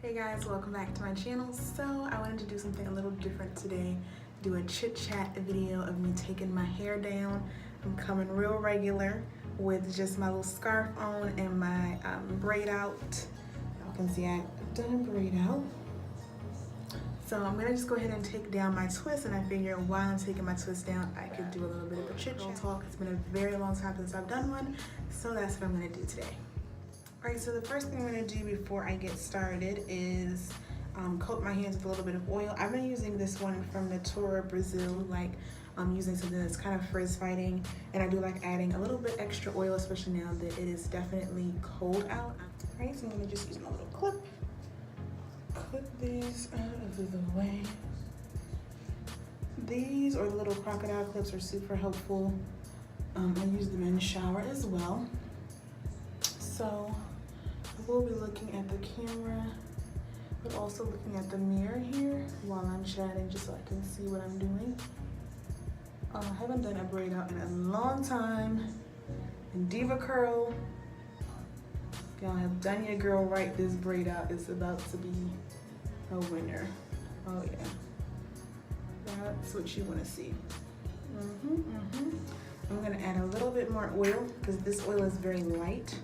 Hey guys, welcome back to my channel. So I wanted to do something a little different today, do a chit chat video of me taking my hair down. I'm coming real regular with just my little scarf on and my braid out. Y'all can see I've done a braid out. So I'm gonna just go ahead and take down my twist, and I figure while I'm taking my twist down, I could do a little bit of a chit chat talk. It's been a very long time since I've done one, so that's what I'm gonna do today. Alright, so the first thing I'm going to do before I get started is coat my hands with a little bit of oil. I've been using this one from Natura Brasil, like I'm using something that's kind of frizz fighting, and I do like adding a little bit extra oil, especially now that it is definitely cold out. Alright, so I'm going to just use my little clip these out of the way. These or the little crocodile clips are super helpful. I use them in the shower as well. So we'll be looking at the camera, but also looking at the mirror here while I'm chatting, just so I can see what I'm doing. I haven't done a braid out in a long time. And Deva Curl, y'all have done your girl right. This braid out is about to be a winner. Oh yeah, that's what you want to see. I'm gonna add a little bit more oil because this oil is very light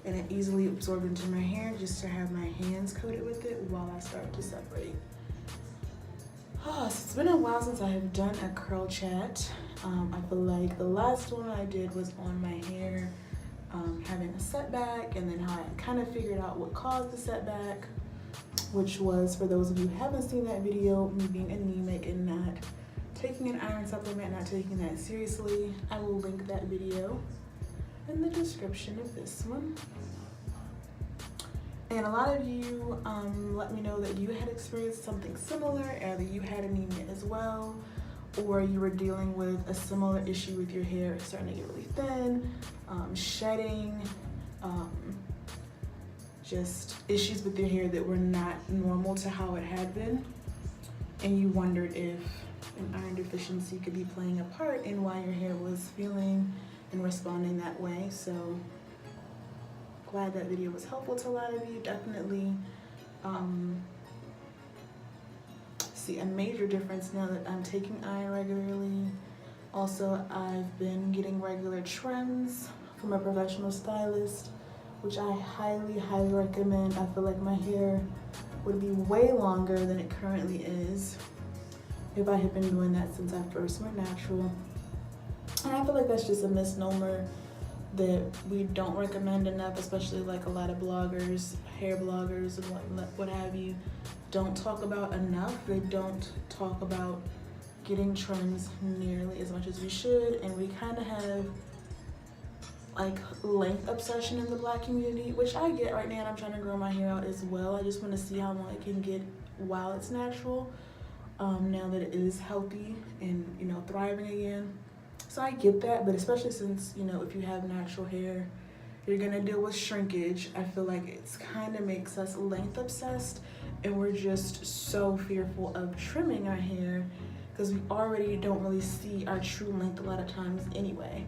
and it easily absorbs into my hair, just to have my hands coated with it while I start to separate. So it's been a while since I have done a curl chat. I feel like the last one I did was on my hair having a setback, and then how I kind of figured out what caused the setback, which was, for those of you who haven't seen that video, me being anemic and not taking an iron supplement, not taking that seriously. I will link that video in the description of this one. And a lot of you let me know that you had experienced something similar, or that you had anemia as well, or you were dealing with a similar issue with your hair starting to get really thin, shedding, just issues with your hair that were not normal to how it had been, and you wondered if an iron deficiency could be playing a part in why your hair was feeling and responding that way. So glad that video was helpful to a lot of you. Definitely see a major difference now that I'm taking iron regularly. Also, I've been getting regular trims from a professional stylist, which I highly recommend. I feel like my hair would be way longer than it currently is if I had been doing that since I first went natural. And I feel like that's just a misnomer that we don't recommend enough, especially like a lot of bloggers, hair bloggers and what have you, don't talk about enough. They don't talk about getting trims nearly as much as we should, and we kind of have like length obsession in the Black community, which I get right now, and I'm trying to grow my hair out as well. I just want to see how long it can get while it's natural, now that it is healthy and, you know, thriving again. So I get that, but especially since, you know, if you have natural hair, you're gonna deal with shrinkage. I feel like it's kind of makes us length obsessed, and we're just so fearful of trimming our hair because we already don't really see our true length a lot of times anyway.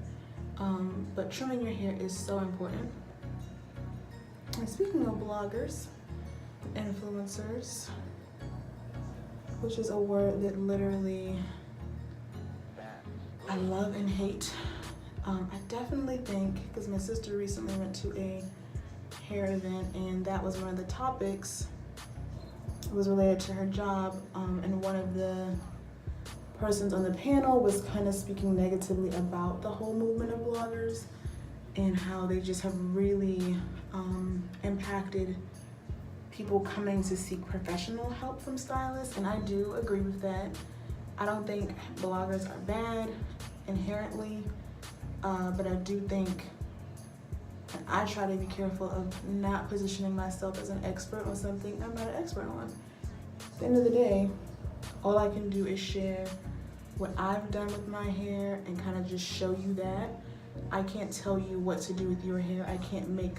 But trimming your hair is so important. And speaking of bloggers, influencers, which is a word that literally I love and hate. I definitely think, because my sister recently went to a hair event, and that was one of the topics, it was related to her job, and one of the persons on the panel was kind of speaking negatively about the whole movement of bloggers and how they just have really impacted people coming to seek professional help from stylists. And I do agree with that. I don't think bloggers are bad inherently, but I do think, and I try to be careful of not positioning myself as an expert on something I'm not an expert on. At the end of the day, all I can do is share what I've done with my hair and kind of just show you that. I can't tell you what to do with your hair. I can't make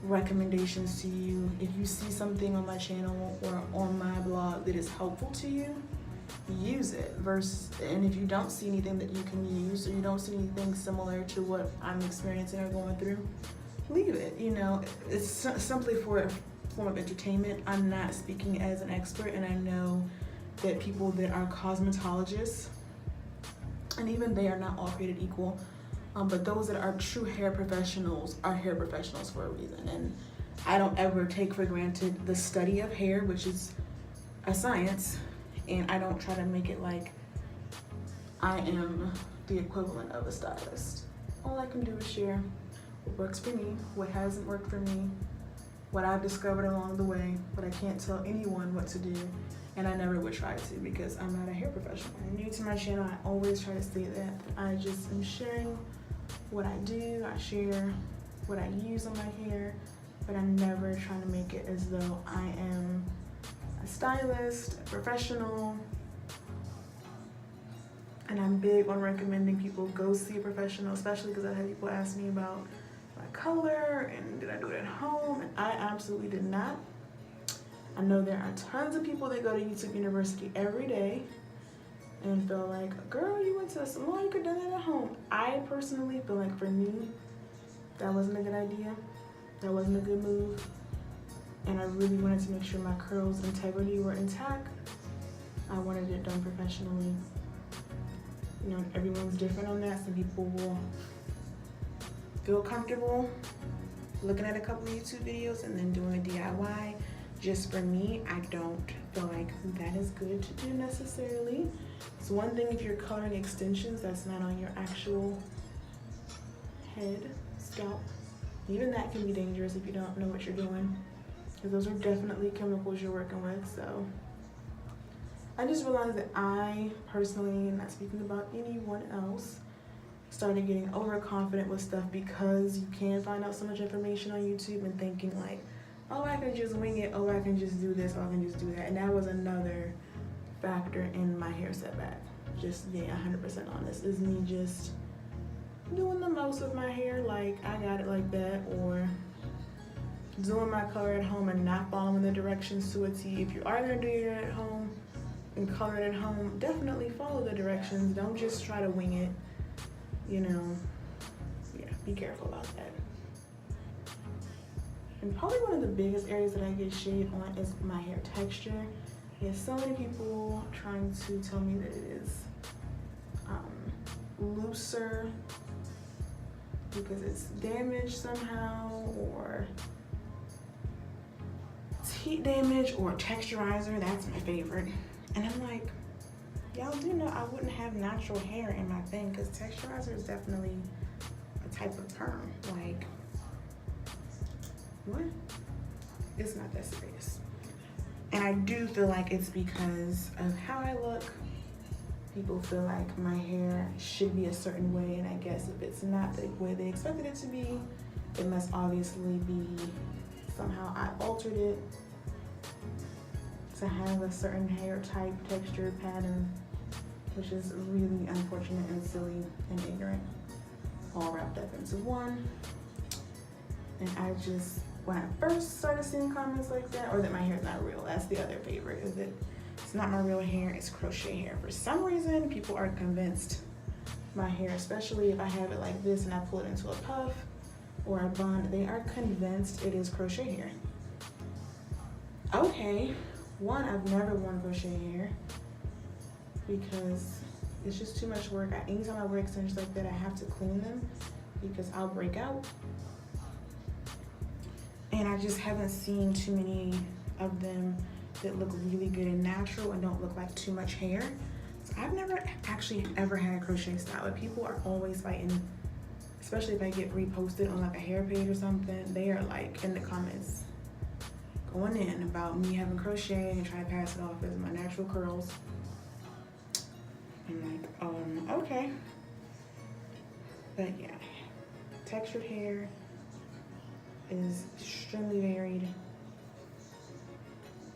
recommendations to you. If you see something on my channel or on my blog that is helpful to you, use it. And if you don't see anything that you can use, or you don't see anything similar to what I'm experiencing or going through, leave it. You know, it's simply for form of entertainment. I'm not speaking as an expert, and I know that people that are cosmetologists, and even they are not all created equal, but those that are true hair professionals are hair professionals for a reason. And I don't ever take for granted the study of hair, which is a science, and I don't try to make it like I am the equivalent of a stylist. All I can do is share what works for me, what hasn't worked for me, what I've discovered along the way, but I can't tell anyone what to do, and I never would try to because I'm not a hair professional. I'm new to my channel, I always try to say that. I just am sharing what I do, I share what I use on my hair, but I'm never trying to make it as though I am a stylist, a professional. And I'm big on recommending people go see a professional, especially because I had people ask me about my color and did I do it at home, and I absolutely did not. I know there are tons of people that go to YouTube University every day and feel like, girl, you went to a salon, you could have done that at home. I personally feel like for me, that wasn't a good idea. That wasn't a good move. And I really wanted to make sure my curls' integrity were intact. I wanted it done professionally. You know, everyone's different on that. Some people will feel comfortable looking at a couple of YouTube videos and then doing a DIY. Just for me, I don't feel like that is good to do necessarily. It's one thing if you're coloring extensions that's not on your actual head, scalp. Even that can be dangerous if you don't know what you're doing, because those are definitely chemicals you're working with. So I just realized that I personally, not speaking about anyone else, started getting overconfident with stuff because you can find out so much information on YouTube and thinking like, oh, I can just wing it, oh, I can just do this, oh, I can just do that. And that was another factor in my hair setback. Just being 100% honest, is me just doing the most of my hair like I got it like that, or doing my color at home and not following the directions to a T. If you are gonna do your hair at home and color it at home, definitely follow the directions. Don't just try to wing it, you know. Yeah, be careful about that. And probably one of the biggest areas that I get shade on is my hair texture. There's so many people trying to tell me that it is looser because it's damaged somehow, or it's heat damage, or texturizer. That's my favorite. And I'm like, y'all do know I wouldn't have natural hair in my thing, because texturizer is definitely a type of term. Like, what? It's not that serious. And I do feel like it's because of how I look. People feel like my hair should be a certain way, and I guess if it's not the way they expected it to be, it must obviously be somehow I altered it to have a certain hair type, texture, pattern, which is really unfortunate and silly and ignorant, all wrapped up into one. And I just, when I first started seeing comments like that, or that my hair is not real, that's the other favorite, is that it's not my real hair, it's crochet hair. For some reason, people are convinced my hair, especially if I have it like this and I pull it into a puff or a bun, they are convinced it is crochet hair. Okay, one, I've never worn crochet hair because it's just too much work. Anytime I wear extensions like that, I have to clean them because I'll break out. And I just haven't seen too many of them that look really good and natural and don't look like too much hair. So I've never actually ever had a crochet style, but people are always fighting, especially if I get reposted on like a hair page or something. They are like in the comments going in about me having crochet and trying to pass it off as my natural curls. I'm like, okay. But yeah, textured hair is extremely varied.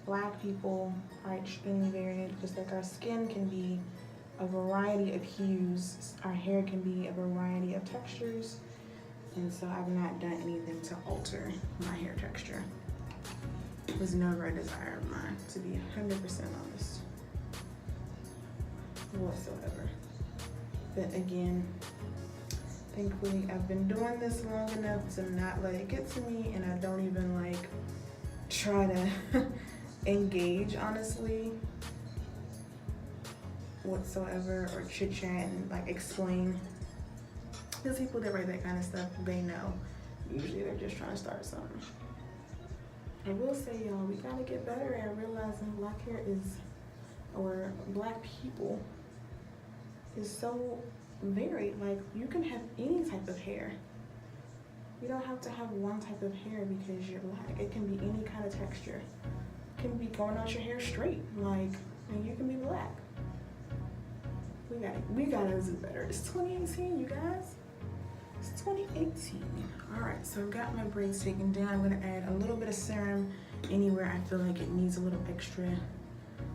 Black people are extremely varied, just like our skin can be a variety of hues, our hair can be a variety of textures, and so I've not done anything to alter my hair texture. It was never a desire of mine, to be 100% honest, whatsoever. But again, thankfully I've been doing this long enough to not let it get to me, and I don't even like try to engage, honestly, whatsoever, or chit chat and like explain. Because people that write that kind of stuff, they know. Usually they're just trying to start something. I will say, y'all, we gotta get better at realizing black hair is, or black people, is so varied. Like, you can have any type of hair. You don't have to have one type of hair because you're black. It can be any kind of texture. It can be going out your hair straight, like, and you can be black. We gotta do better. It's 2018, you guys. It's 2018. All right, so I've got my braids taken down. I'm gonna add a little bit of serum anywhere I feel like it needs a little extra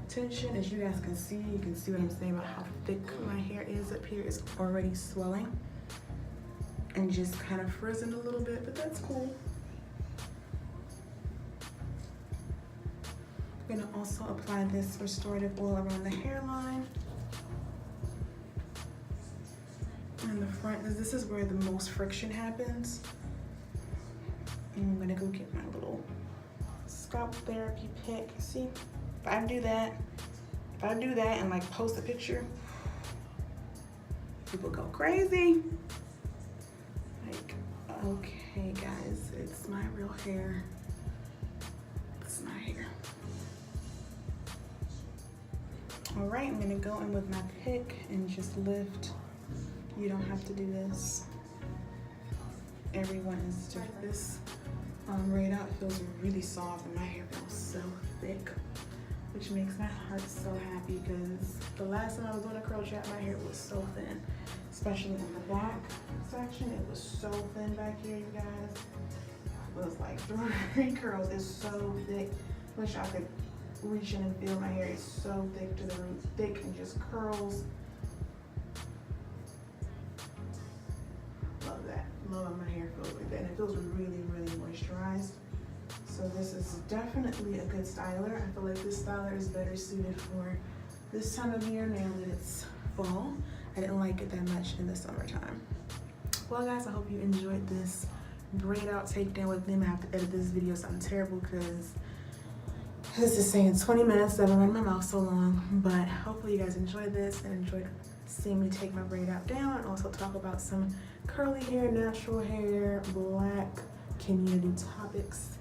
tension. As you guys can see, you can see what I'm saying about how thick my hair is up here. It's already swelling and just kind of frizzing a little bit, but that's cool. I'm gonna also apply this restorative oil around the hairline and the front, because this is where the most friction happens. And I'm gonna go get my little scalp therapy pick. See, if I do that and like post a picture, people go crazy. Like, okay guys, it's my real hair. It's my hair. All right, I'm gonna go in with my pick and just lift. You don't have to do this. Everyone is different. This braid out feels really soft and my hair feels so thick, which makes my heart so happy, because the last time I was doing a curl chat, my hair was so thin, especially in the back section. It was so thin back here, you guys. It was like 3 curls. It's so thick. Wish I could reach in and feel my hair. It's so thick to the root, thick and just curls. Love that. Love how my hair feels like that. And it feels really, really moisturized. So this is definitely a good styler. I feel like this styler is better suited for this time of year now that it's fall. I didn't like it that much in the summertime. Well guys, I hope you enjoyed this braid out takedown with me. I have to edit this video, so I'm terrible because this is saying 20 minutes. I've been running my mouth so long, but hopefully you guys enjoyed this and enjoyed seeing me take my braid out down and also talk about some curly hair, natural hair, black community topics.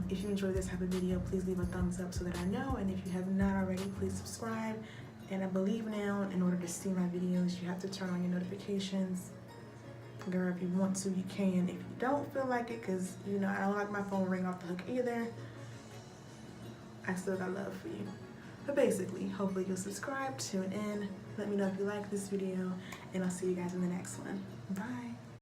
If you enjoyed this type of video, please leave a thumbs up so that I know. And if you have not already, please subscribe. And I believe now, in order to see my videos, you have to turn on your notifications. Girl, if you want to, you can. If you don't feel like it, because, you know, I don't like my phone ring off the hook either, I still got love for you. But basically, hopefully you'll subscribe, tune in, let me know if you like this video, and I'll see you guys in the next one. Bye.